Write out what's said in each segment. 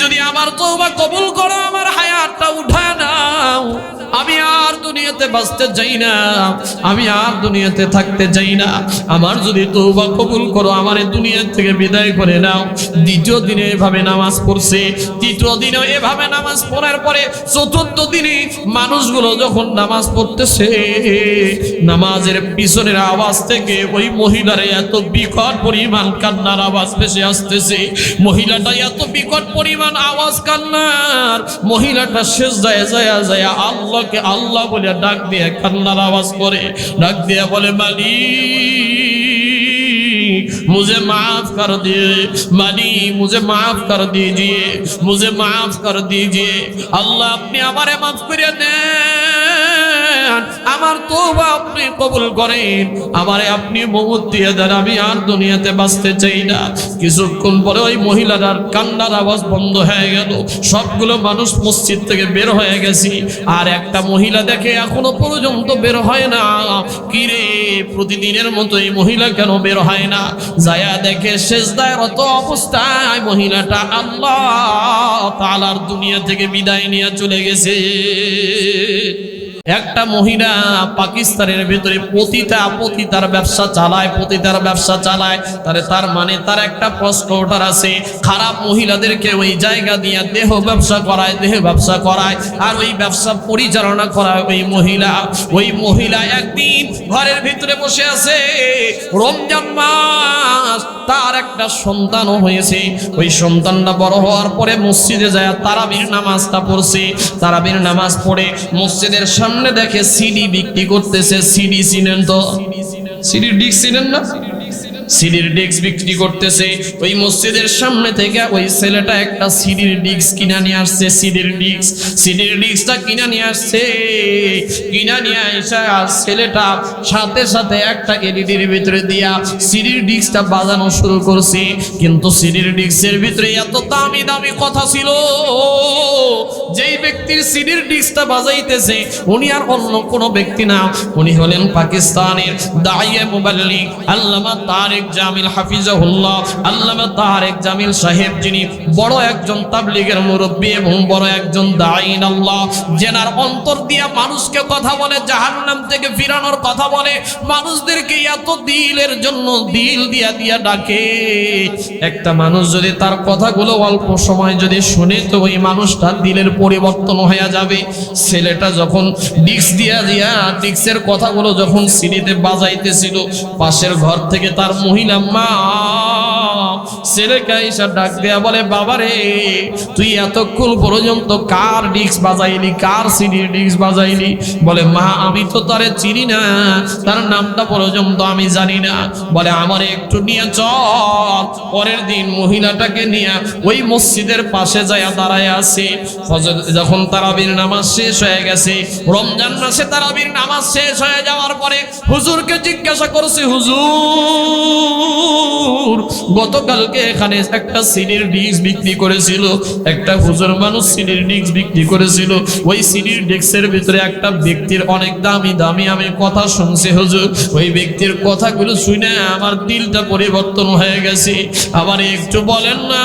যদি আমার তওবা কবুল করো, আমার হায়াতটা উঠায় নাও, আমি আর দুনিয়াতে বাঁচতে চাই না, আমি আর দুনিয়াতে থাকতে চাই না। আমার যদি তওবা কবুল করো, আমার দুনিয়া থেকে বিদায় করে নাও। দ্বিতীয় দিনে এভাবে নামাজ পড়ছে, তৃতীয় দিনে এভাবে নামাজ পড়ার পরে চতুর্থ দিনে মানুষগুলো যখন নামাজ পড়তেছে, নামাজের পিছনের আওয়াজ থেকে ওই মহিলার এত বিকট পরিমাণ কান্নার আওয়াজ ভেসে আসতেছে। মহিলাটা এত বিকট পরিমাণ আওয়াজ কান্নার, মহিলাটা সিজদায় যায় আল্লাহকে আল্লাহ বলে ডাক দিয়ে কান্নার আওয়াজ করে, ডাক দিয়ে বলে, मालिक मुझे माफ कर दिए, मालिक मुझे माफ कर दीजिए, मुझे माफ कर दीजिए। अल्लाह अपनी हमारे माफ कर দেন, আমার তওবা আপনি কবুল করেন, আমারে আপনি মওত দিয়ে দেন, আমি আর দুনিয়াতে বাঁচতে চাই না। কিছুক্ষণ পরে ওই মহিলার কান্নার আওয়াজ বন্ধ হয়ে গেল। সবগুলো মানুষ মসজিদ থেকে বের হয়ে গেছে, আর একটা মহিলা দেখে এখনো পর্যন্ত বের হয় না। কি রে, প্রতিদিনের মতো এই মহিলা কেন বের হয় না? যায়া দেখে সিজদায় রত অবস্থায় মহিলাটা আল্লাহ তাআলার দুনিয়া থেকে বিদায় নিয়ে চলে গেছে। একটা মহিলা পাকিস্তানের ভিতরে পতিতার ব্যবসা চালায়, তার মানে তার একটা প্রশ্ন ওঠার আছে, খারাপ মহিলাদেরকে ওই জায়গা দিয়ে দেহ ব্যবসা করায় আর ওই ব্যবসা পরিচালনা করায় ওই মহিলা একদিন ঘরের ভিতরে বসে আছে, রমজান মাস, তার একটা সন্তানও হয়েছে। ওই সন্তানটা বড় হওয়ার পরে মসজিদে যায় তারাবির নামাজটা পড়ছে। তারাবির নামাজ পড়ে মসজিদের সামনে দেখে সিডি বিক্রি করতেছে। সিডি চিনেন তো? সিডির ডিস্ক চিনেন না? সিডির ডিস্ক বিক্রি করতেছে। ওই মসজিদের সামনে থেকে ওই ছেলেটা একটা সিডির ডিস্ক কিনে নিয়ে আসছে। সিডির ডিস্কটা কিনে নিয়ে আসছে। কিনে নিয়ে এসে ছেলেটা সাথে সাথে একটা এলইডির ভিতরে দিয়া সিডির ডিস্কটা বাজানো শুরু করছে। কিন্তু সিডির ডিস্কের ভিতরে এত দামি দামি কথা ছিল, যেই ব্যক্তির সিডির ডিস্কটা বাজাইতেছে উনি আর অন্য কোনো ব্যক্তি না, উনি হলেন পাকিস্তানের দাইয়ে মুবাল্লিগ আল্লামা তারেক জামিল হাফিজাহুল্লাহ। আল্লামা তারেক জামিল সাহেব, যিনি বড় একজন তাবলীগের মুরব্বী এবং বড় একজন দাঈন আল্লাহ, যেনার অন্তর দিয়া মানুষকে কথা বলে, জাহান্নাম থেকে ফিরানোর কথা বলে, মানুষদেরকে এত দিলের জন্য দিল দিয়া ডাকে। একটা মানুষ যদি তার কথাগুলো অল্প সময় যদি শুনে, তো ওই মানুষটার দিলের পরিবর্তন হয়ে যাবে। ছেলেটা যখন ডিস্কের কথাগুলো যখন সিডিতে বাজাইতেছিল, পাশের ঘর থেকে তার মহিলা মা ছেলেকে এসে ডাক দেয়া বলে, বাবারে তুই এতক্ষণ পর্যন্ত কার ডিস্ক বাজাইলি, কার সিডির ডিস্ক বাজাইলি? বলে, মা আমি তো তারে চিনি না, তার নামটা পর্যন্ত আমি জানি না। বলে, আমারে একটু নিয়ে চল। পরের দিন মহিলাটাকে নিয়ে ওই মসজিদের পাশে যায় দাঁড়ায় আছে। ফজর যখন তারাবির নামাজ শেষ হয়ে গেছে, রমজান মাসে তারাবির নামাজ শেষ হয়ে যাওয়ার পরে হুজুরকে জিজ্ঞাসা করছে, হুজুর গতকালকে এখানে একটা সিডির ডিস্ক বিক্রি করেছিল, একটা হুজুর মানুষ সিডির ডিস্ক বিক্রি করেছিল, ওই সিডির ডিস্কের ভিতরে একটা ব্যক্তির অনেক দামি দামি আমি কথা শুনছি হুজুর, ওই ব্যক্তির কথাগুলো শুনে আমার দিলটা পরিবর্তন হয়ে গেছে। আবার একটু বলেন না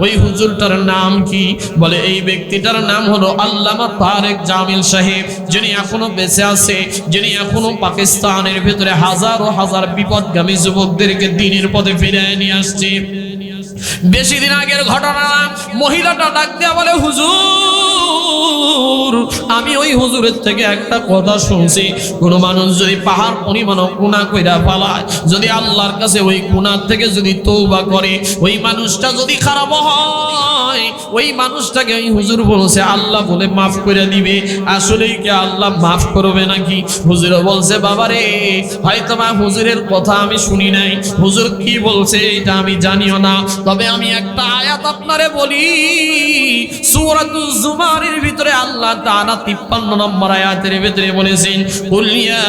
ওই হুজুরটার নাম কি? বলে, এই ব্যক্তিটার নাম হলো আল্লামা তারেক জামিল সাহেব, যিনি এখনো বেঁচে আছে, যিনি এখনো পাকিস্তানের ভিতরে হাজারো হাজার বিপদগামী যুবকদেরকে দ্বীনের পথে ফিরিয়ে নিয়ে আসছে। বেশি দিন আগের ঘটনা। মহিলাটা ডাক দেয়া বলে, হুজুর আমি ওই হুজুরের থেকে একটা কথা শুনছি, কোন মানুষ যদি পাহাড় পরিমাণ গুনাহ কইরা পালায়, যদি আল্লাহর কাছে ওই গুনাহ থেকে যদি তওবা করে, ওই মানুষটা যদি খারাপ হয়, ওই মানুষটাকে ওই হুজুর বলছে আল্লাহ বলে মাফ করে দিবে। আসলেই কি আল্লাহ মাফ করবে নাকি? হুজুর বলছে, বাবারে হয়তো মা হুজুরের কথা আমি শুনি নাই, হুজুর কি বলছে এটা আমি জানিও না, তবে আমি একটা আয়াত আপনারে বলি। সূরাতুজ জুমারের ভিতরে আল্লাহ তাআলা 53 নম্বর আয়াতের ভিতরে বলেছেন, কুল ইয়া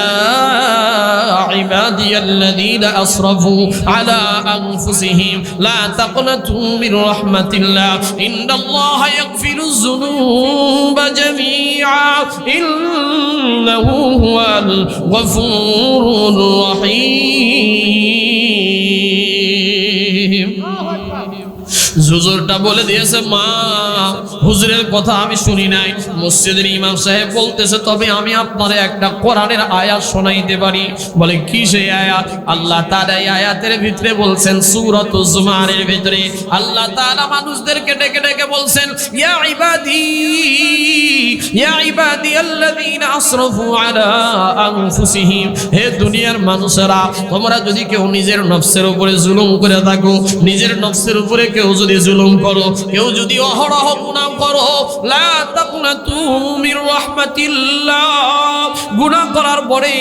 ইবাদিয়াল্লাযীনা আসরাফু আলা আনফুসিহিম লা তাকনাতু মির রাহমাতিল্লাহ ইন্নাল্লাহা ইয়াগফিরুয যুনুবা জামিআ ইন্নাহু হুয়াল গফুরুর রহিম। হুজুরটা বলে দিয়েছে, মা হুজুরের কথা আমি শুনি নাই, মসজিদের ইমাম সাহেব বলতেছে, তবে আমি আপনারে একটা কোরআনের আয়াত শোনাইতে পারি। বলে কি সেই আয়াত? আল্লাহ তাআলা এই আয়াতের ভিতরে বলছেন, সূরাতুজ জুমারের ভিতরে আল্লাহ তাআলা মানুষদেরকে ডেকে ডেকে বলছেন, ইয়া ইবাদিয়াল্লাযীনা আসরাফু আলা আনফুসিহিম, হে দুনিয়ার মানুষেরা, তোমরা যদি কেউ নিজের নফসের উপরে জুলুম করে থাকো, নিজের নফসের উপরে কেউ যদি জুলুম করো, কেউ যদি অহরহ গুনাহ করো, লা তাকুনাতু মির রাহমাতিল্লাহ, গুনাহ করার পরে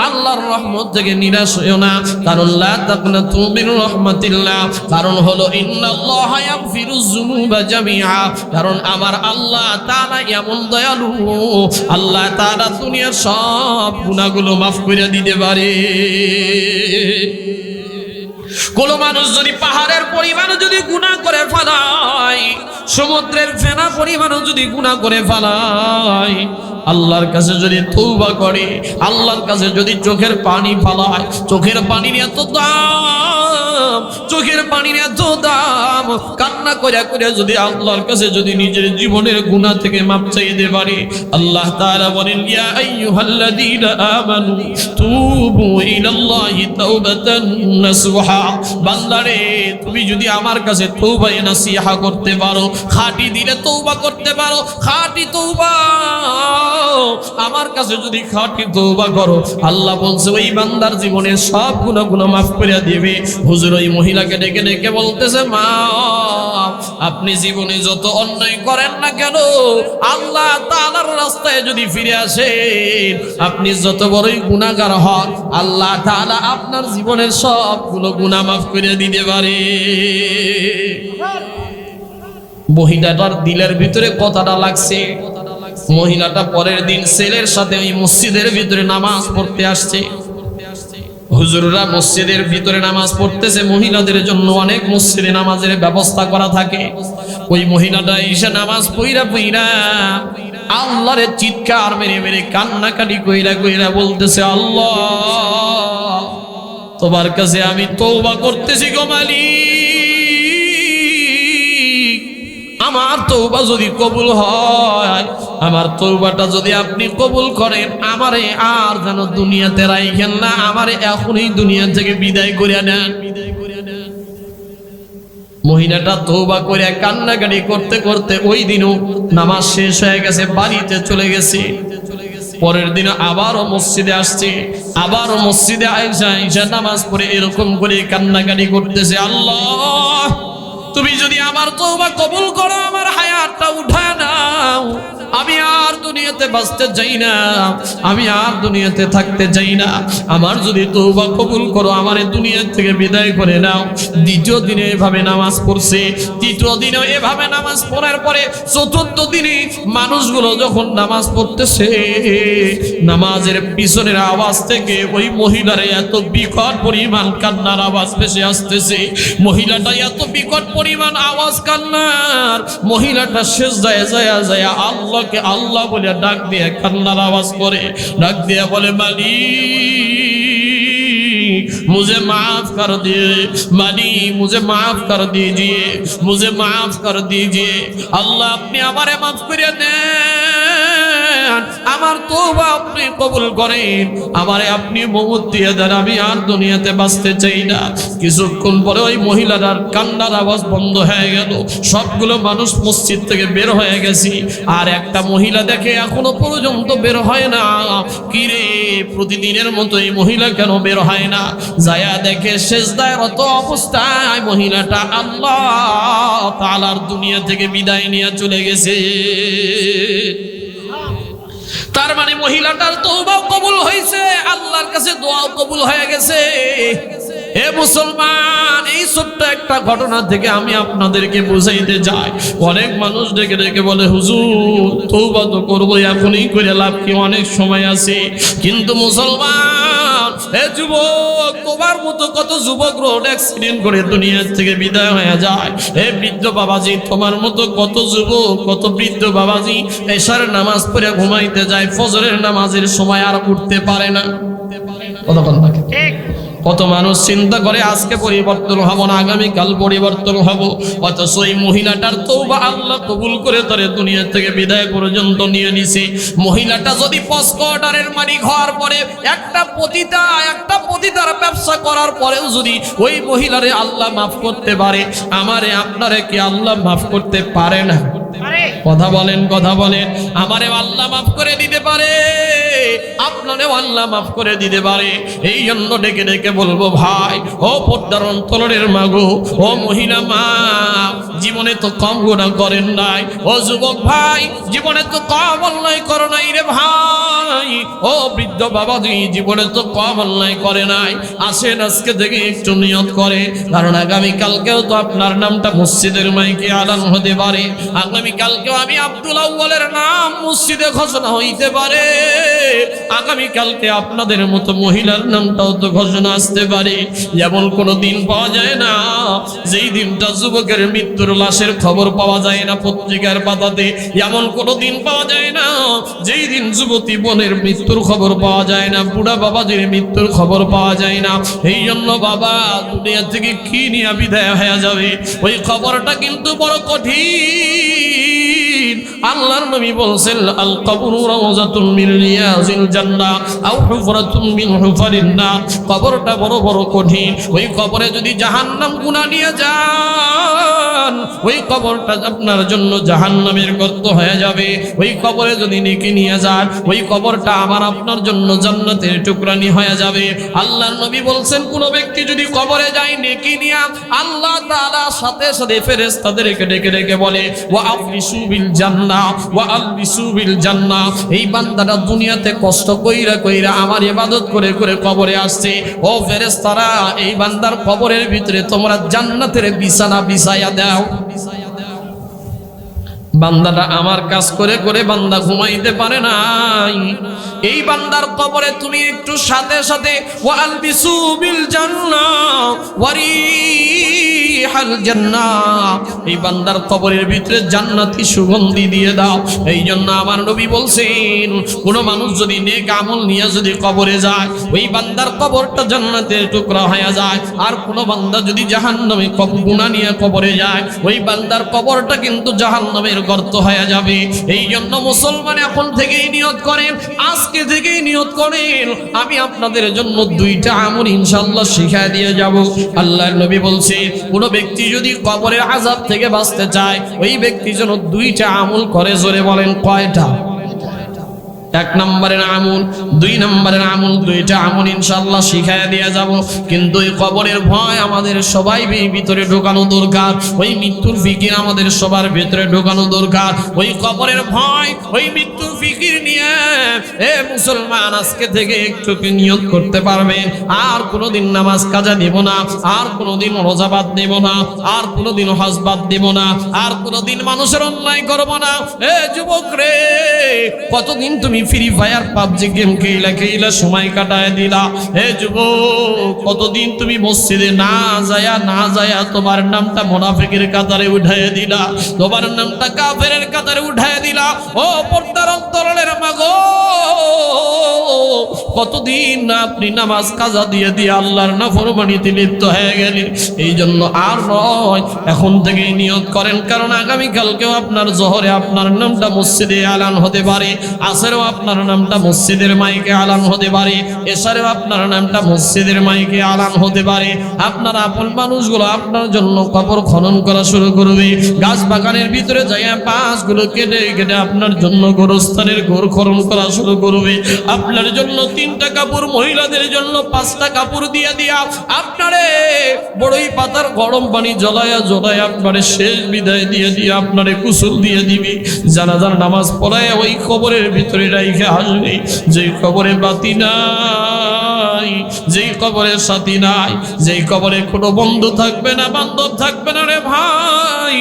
আল্লাহর রহমত থেকে নিরাশ হইও না। কারণ লা তাকুনাতু মির রাহমাতিল্লাহ, কারণ হলো ইন্নাল্লাহা ইয়াগফিরুজ যুনুবা জামিআ, কারণ আমার আল্লাহ তাআলা এমন দয়ালু, আল্লাহ তাআলা দুনিয়ার সব গুনাহগুলো মাফ করে দিতে পারে। কোন মানুষ যদি পাহাড়ের পরিমাণ যদি গুনাহ করে ফেলায়, সমুদ্রের ফেনা পরিমাণ যদি গুনাহ করে ফেলায়, আল্লাহর কাছে যদি তওবা করে, আল্লাহর কাছে যদি চোখের পানি ফেলায়, চোখের পানির এত দাম, চোখের পানির এত দাম, কান্না করে করে যদি আল্লাহর কাছে যদি নিজের জীবনের গুনাহ থেকে মাপ চাইতে পারে, আল্লাহ তাআলা বলেন, ইয়া আইয়ুহাল্লাযীনা আমানু তুবু ইলাল্লাহি তাওবাতান নাসুহা, বান্দারে তুমি যদি আমার কাছে তওবা নাসিহা করতে পারো, খাঁটি দিলে তওবা করতে পারো, খাঁটি তওবা, আমার কাছে যদি খাঁটি তওবা করো, আল্লাহ বলছে ওই বান্দার জীবনের সব গুনাহ মাফ করে দিবে। হুজুর ওই মহিলাকে ডেকে ডেকে বলতেছে, মা আপনি জীবনে যত অন্যায় করেন না কেন, আল্লাহ তাআলার রাস্তায় যদি ফিরে আসেন, আপনি যত বড়ই গুনাহগার হন, আল্লাহ তাআলা আপনার জীবনের সবগুলো গুনাহ মাফ করে দিতে পারে। মহিলাটার দিলের ভিতরে কথাটা লাগছে। মহিলাটা পরের দিন ছেলের সাথে ওই মসজিদের ভিতরে নামাজ পড়তে আসছে। হুজুররা মসজিদের ভিতরে নামাজ পড়তেছে, মহিলাদের জন্য অনেক মসজিদে নামাজের ব্যবস্থা করা থাকে। ওই মহিলাটা এসে নামাজ পইরা পইরা আল্লাহরে চিৎকার মেরে মেরে কান্নাকাটি কইরা কইরা বলতেছে, আল্লাহ তোমার কাছে আমি তওবা করতেছি গো মালিক, আমার তওবা যদি কবুল হয়, আমার তওবাটা যদি আপনি কবুল করেন, আমারে আর যেন দুনিয়াতে রাখেন না, আমারে এখনই দুনিয়া থেকে বিদায় করে নেন। মহিলাটা তওবা করে কান্নাকাটি করতে করতে ওই দিনও নামাজ শেষ হয়ে গেছে, বাড়িতে চলে গেছে। পরের দিন আবারও মসজিদে আসছে, আবারও মসজিদে আয়েশা নামাজ পড়ে এরকম করে কান্নাকাটি করতেছে, আল্লাহ তুমি যদি আমার তওবা কবুল করো, আমার হায়াতটা উঠায় নাও, আমি আর দুনিয়াতে বাঁচতে চাই না, আমি আর দুনিয়াতে থাকতে চাই না, আমার যদি তওবা কবুল করো, আমার দুনিয়া থেকে বিদায় করে নাও। দ্বিতীয় দিনে এভাবে নামাজ পড়ছে, তৃতীয় দিনেও এভাবে নামাজ পড়ার পরে চতুর্থ দিনে মানুষগুলো যখন নামাজ পড়তেছে, নামাজের পিছনের আওয়াজ থেকে ওই মহিলার এত বিকট পরিমাণ কান্নার আওয়াজ ভেসে আসতেছে। মহিলাটা এত বিকট পরিমাণ আওয়াজ কান্নার, মহিলাটা সিজদায় যায় আল্লাহকে আল্লাহ বলে ডাক দিয়ে কান্নার আওয়াজ করে, ডাক দিয়ে বলে, मालिक मुझे माफ कर दिए, मालिक मुझे माफ कर दीजिए, मुझे माफ कर दीजिए, अल्लाह अपने हमारे माफ करे देन, আমার তওবা আপনি কবুল করেন, আমারে আপনি মওত দিয়ে দেন, আমি আর দুনিয়াতে বাঁচতে চাই না। কিছুক্ষণ পরে ওই মহিলাটার কান্নার আওয়াজ বন্ধ হয়ে গেল, সবগুলো মানুষ মসজিদ থেকে বের হয়ে গেছে। আর একটা মহিলা দেখে এখনো পর্যন্ত বের হয় না। কি রে, প্রতিদিনের মতো এই মহিলা কেন বের হয় না? যায়া দেখে সিজদায় রত অবস্থায় মহিলাটা আল্লাহ তাআলার দুনিয়া থেকে বিদায় নিয়ে চলে গেছে। তার মানে মহিলাটার তওবা কবুল হয়েছে, আল্লাহর কাছে দোয়াও কবুল হয়ে গেছে। হে মুসলমান, এই ছোট্ট একটা ঘটনা থেকে আমি আপনাদেরকে বুঝাইতে চাই। অনেক মানুষ ডেকে ডেকে বলে, হুজুর তওবা তো করবো, এখনই করে লাভ কি, অনেক সময় আছে। কিন্তু মুসলমান, হে যুবক, তোমার মতো কত যুবক রোড অ্যাক্সিডেন্ট করে দুনিয়া থেকে বিদায় হয়ে যায়। হে বৃদ্ধ বাবাজি, তোমার মতো কত যুবক, কত বৃদ্ধ বাবাজি এশার নামাজ পড়ে ঘুমাইতে যায়, ফজরের নামাজের সময় আর উঠতে পারে না। ঠিক কত মানুষ চিন্তা করে আজকে পরিবর্তন হব না, আগামীকাল পরিবর্তন হব, অথচ এই মহিলাটার তওবা আল্লাহ কবুল করে তারে দুনিয়া থেকে বিদায় পর্যন্ত নিয়ে নিছে। মহিলাটা যদি পস্কোয়ার্টারের মালিক হওয়ার পরে একটা পতিতার ব্যবসা করার পরেও যদি ওই মহিলারে আল্লাহ মাফ করতে পারে, আমারে আপনারে কি আল্লাহ মাফ করতে পারে না? কথা বলেন, কথা বলেন। আমারে আল্লাহ মাফ করে দিতে পারে, আপনারেও আল্লাহ মাফ করে দিতে পারে। এই জন্য ডেকে ডেকে বলবো, ভাই ও পর্দার অন্তরের মাগো, ও মহিলা মা, জীবনে তো কম গুনাহ করেন নাই। ও যুবক ভাই, জীবনে তো কম অন্যায় করো নাই রে ভাই। ও বৃদ্ধ বাবাজি, জীবনে তো কম অন্যায় করে নাই। আসেন আজকে থেকে একটু নিয়ত করে, কারণ আগামীকালকেও তো আপনার নামটা মসজিদের মাইকে আলান হতে পারে। আগামীকালকেও আমি আব্দুল আউয়ালের নাম মসজিদে ঘোষণা হইতে পারে। আগামীকালকে আপনাদের মতো মহিলার নামটাও তো ঘোষণা আসতে পারে। যেমন কোনো দিন পাওয়া যায় না যেই দিনটা যুবকের মৃত্যুর লাশের খবর পাওয়া যায় না পত্রিকার পাতাতে, এমন কোনো দিন পাওয়া যায় না যেই দিন যুবতী বোনের মৃত্যুর খবর পাওয়া যায় না, বুড়া বাবাজির মৃত্যুর খবর পাওয়া যায় না। এই জন্য বাবা দুনিয়া থেকে কি নিয়ে বিদায় হয়ে যাবে, ওই খবরটা কিন্তু বড় কঠিন। আল্লাহর নবী বলেন, আল কবরু রাওজাতুন মিন রিয়াজিল জান্নাহ আও হুফরাতুন মিন হুফারিন নার। কবরটা বড় বড় কঠিন। ওই কবরে যদি জাহান্নাম গুনাহ নিয়ে যান, ওই কবরটা আপনার জন্য জাহান্নামের গর্ত হয়ে যাবে। ওই কবরে যদি নেকি নিয়ে যান, ওই কবরটা আমার আপনার জন্য জান্নাতের টুকরানি হয়ে যাবে। আল্লাহর নবী বলেন, কোন ব্যক্তি যদি কবরে যায় নেকি নিয়ে, আল্লাহ তাআলা সাথে সাথে ফেরেশতাদেরকে ডেকে ডেকে বলে, ওয়া আফরিসু বিল জান্নাহ ওয়া আলবিসু বিল জান্নাহ। এই বান্দাটা দুনিয়াতে কষ্ট কইরা কইরা আমার ইবাদত করে করে কবরে আসছে। ও ফেরেশতারা, এই বান্দার কবরের ভিতরে তোমরা জান্নাতের বিছানা বিছায়া দাও। বান্দাটা আমার কাজ করে করে বান্দা ঘুমাইতে পারে নাই, এই বান্দার কবরে তুমি একটু সাথে সাথে ওয়ালবিসু বিল জান্নাহ ওয়ারিহাল জান্নাহ, এই বান্দার কবরের ভিতরে জান্নাতি সুগন্ধি দিয়ে দাও। এই জন্য আমার নবী বলছেন, কোন মানুষ যদি নেক আমল নিয়ে যদি কবরে যায়, ওই বান্দার কবরটা জান্নাতের টুকরা হয়ে যায়। আর কোন বান্দা যদি জাহান্নামে গুনাহ নিয়ে কবরে যায়, ওই বান্দার কবরটা কিন্তু জাহান্নামের গর্ত হয়ে যাবে। এই জন্য মুসলমান এখন থেকেই নিয়ত করেন, আজকে থেকেই নিয়ত করেন, আমি আপনাদের জন্য দুইটা আমল ইনশাআল্লাহ শিখিয়ে দিয়ে যাব। আল্লাহর নবী বলছে, কোন ব্যক্তি যদি কবরের আযাব থেকে বাঁচতে চায়, ওই ব্যক্তি যেন দুইটা আমল করে। জোরে বলেন, কয়টা? এক নম্বরের আমল, দুই নম্বরের আমল, দুইটা আমল ইনশাআল্লাহ শিখাইয়া দিয়ে যাব। কিন্তু ওই কবরের ভয় আমাদের সবাই ভিতরে ঢোকানো দরকার। ওই মৃত্যুর ফিকির আমাদের সবার ভিতরে ঢোকানো দরকার। ওই কবরের ভয়, ওই মৃত্যুর ফিকির নিয়ে মুসলমান আজকে থেকে একটু নিয়ত করতে পারবেন, আর কোনোদিন নামাজ কাজা দিব না, আর কোনোদিন রোজা বাদ দেব না, আর কোনোদিন হজ বাদ দেব না, আর কোনোদিন মানুষের অন্যায় করব না। যুবক রে, কতদিন তুমি ফ্রি ফায়ার পাবজি গেম খেলা সময় কাটায় দিলা? হে যুবক, কতদিন তুমি মসজিদে না যায়া তোমার নামটা মুনাফিকের কাতারে উঠায় দিলা, তোমার নামটা কাফেরের কাতারে উঠায় দিলা। ও পর্দার অন্তরের মাগো, কতদিন আপনি নামাজ কাজা দিয়ে দিয়ে আল্লাহর নাফরমানিতে লিপ্ত হয়ে গেলেন। এই জন্য আর নয়, এখন থেকে নিয়ত করেন, কারণ আগামীকালকেও আপনার জোহরে আপনার নামটা মসজিদে আলান হতে পারে, আসরেও আপনার নামটা মসজিদের মাইকে আলান হতে পারে, এশারেও আপনার নামটা মসজিদের মাইকে আলান হতে পারে। আপনার আপন মানুষগুলো আপনার জন্য কবর খনন করা শুরু করবে, গাছ বাগানের ভিতরে যাইয়া পাঁচগুলো কেটে কেটে আপনার জন্য গোরস্থানের গোর খনন করা শুরু করবে। আপনার জন্য 3টা কাপড়, মহিলাদের জন্য 5টা কাপড় দিয়া দিয়া আপনারে বড়ই পাতার গরম পানি জ্বলায়া জ্বলায়া আপনারে শেষ বিদায় দিয়ে দিয়ে আপনারে কুসুল দিয়ে দিবি। জানাজার নামাজ পড়ায় ওই কবরের ভিতরে রাইখে আসবে, যেই কবরে বাতি নাই, যেই কবরের সাথী নাই, যেই কবরে কোনো বন্ধু থাকবে না, বান্ধব থাকবে না রে ভাই,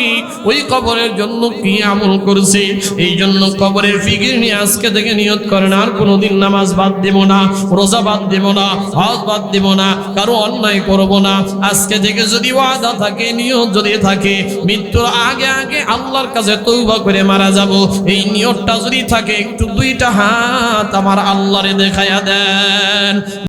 ওই কবরের জন্য কি আমল করছে। এই জন্য কবরের ফিকির নিয়ে আজকে থেকে নিয়ত করেন, আর কোনোদিন নামাজ বাদ দেব না, রোজা বাদ দেব না, হজ বাদ দেব না, কারো অন্যায় করব না। আজকে থেকে যদি ওয়াদা থাকে, নিয়ত যদি থাকে, মৃত্যুর আগে আগে আল্লাহর কাছে তওবা করে মারা যাব, এই নিয়তটা যদি থাকে, একটু 2টা হাত আমার আল্লাহরে দেখায়া দেন।